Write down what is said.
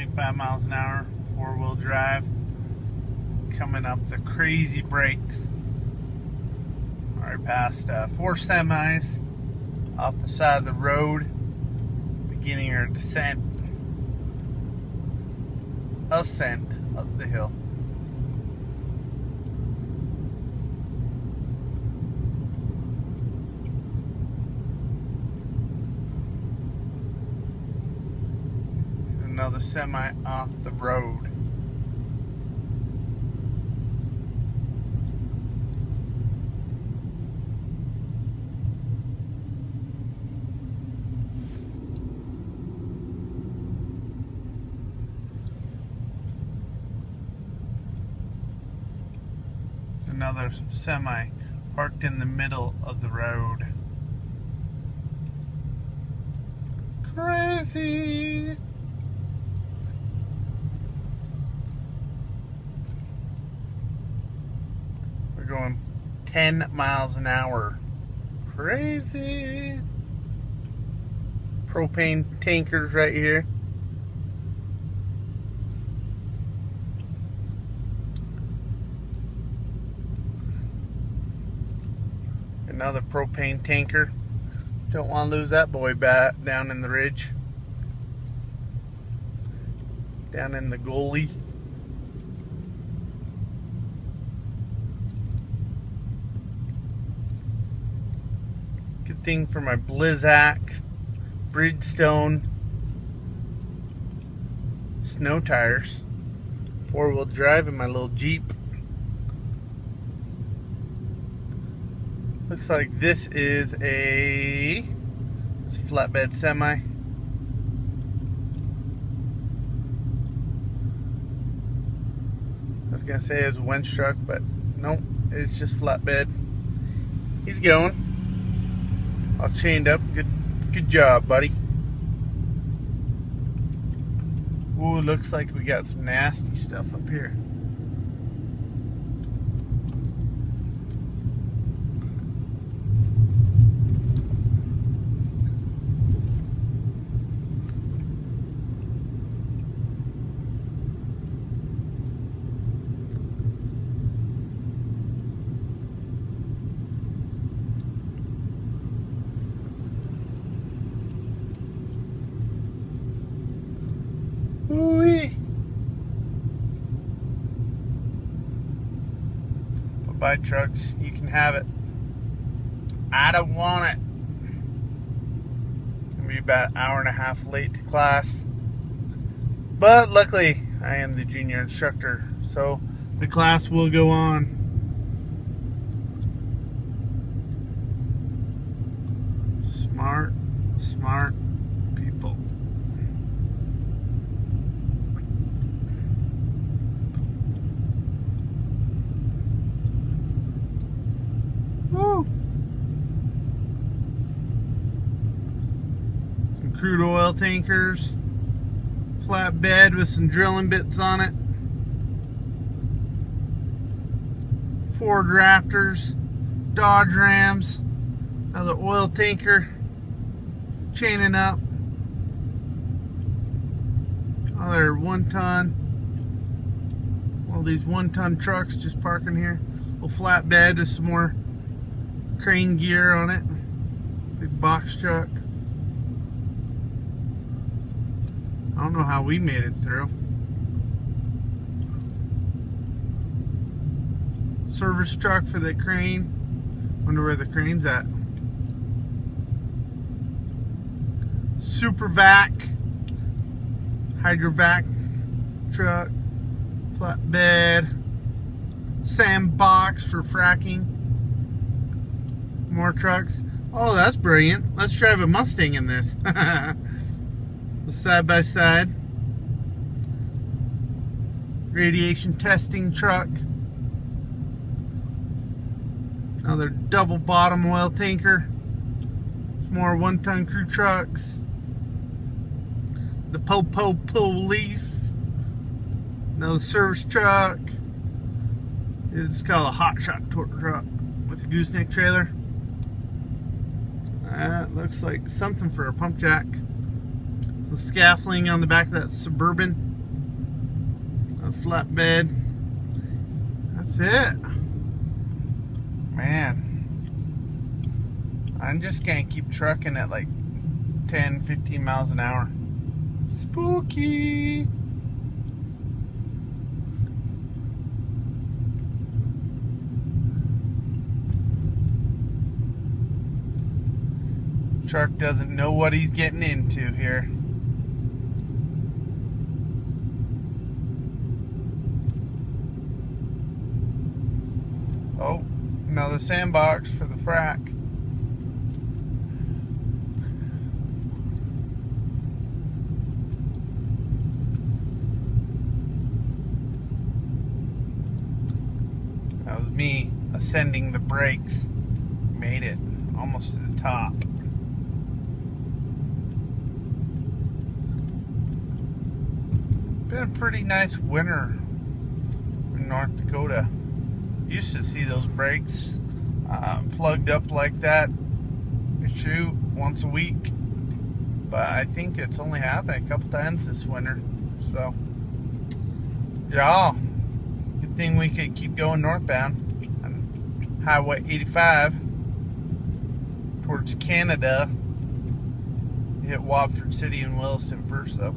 25 miles an hour, four-wheel drive, coming up the crazy brakes. Alright, past 4 semis off the side of the road, beginning our ascent up the hill. Another semi off the road. Another semi parked in the middle of the road. Crazy! We're going 10 miles an hour. Crazy! Propane tankers right here. Another propane tanker. Don't want to lose that boy back down in the ridge. Down in the gully. Good thing for my Blizzak, Bridgestone snow tires. Four-wheel drive in my little Jeep. Looks like this is a flatbed semi. I was gonna say it was a winch truck, but nope, it's just flatbed. He's going. All chained up. Good job, buddy. Ooh, looks like we got some nasty stuff up here. Buy trucks, you can have it. I don't want it. Gonna be about an hour and a half late to class, but luckily I am the junior instructor, so the class will go on. Smart people. Woo. Some crude oil tankers, flatbed with some drilling bits on it, Ford Raptors, Dodge Rams, another oil tanker chaining up, another 1 ton, all these 1 ton trucks just parking here, a little flatbed with some more crane gear on it, big box truck. I don't know how we made it through. Service truck for the crane. Wonder where the crane's at. Super vac, hydrovac truck, flatbed, sandbox for fracking. More trucks. Oh, that's brilliant. Let's drive a Mustang in this. Side by side. Radiation testing truck. Another double bottom oil tanker. Some more 1 ton crew trucks. The Po-Po Police. Another service truck. It's called a hot shot truck with a gooseneck trailer. That looks like something for a pump jack. Some scaffolding on the back of that Suburban. flatbed. That's it. Man. I'm just gonna keep trucking at like 10, 15 miles an hour. Spooky. Truck doesn't know what he's getting into here. Oh, another sandbox for the frack. That was me ascending the brakes. Made it almost to the top. Been a pretty nice winter in North Dakota. Used to see those brakes plugged up like that, shoot, once a week. But I think it's only happened a couple times this winter. So, yeah, good thing we could keep going northbound on Highway 85 towards Canada. Hit Watford City and Williston first, though.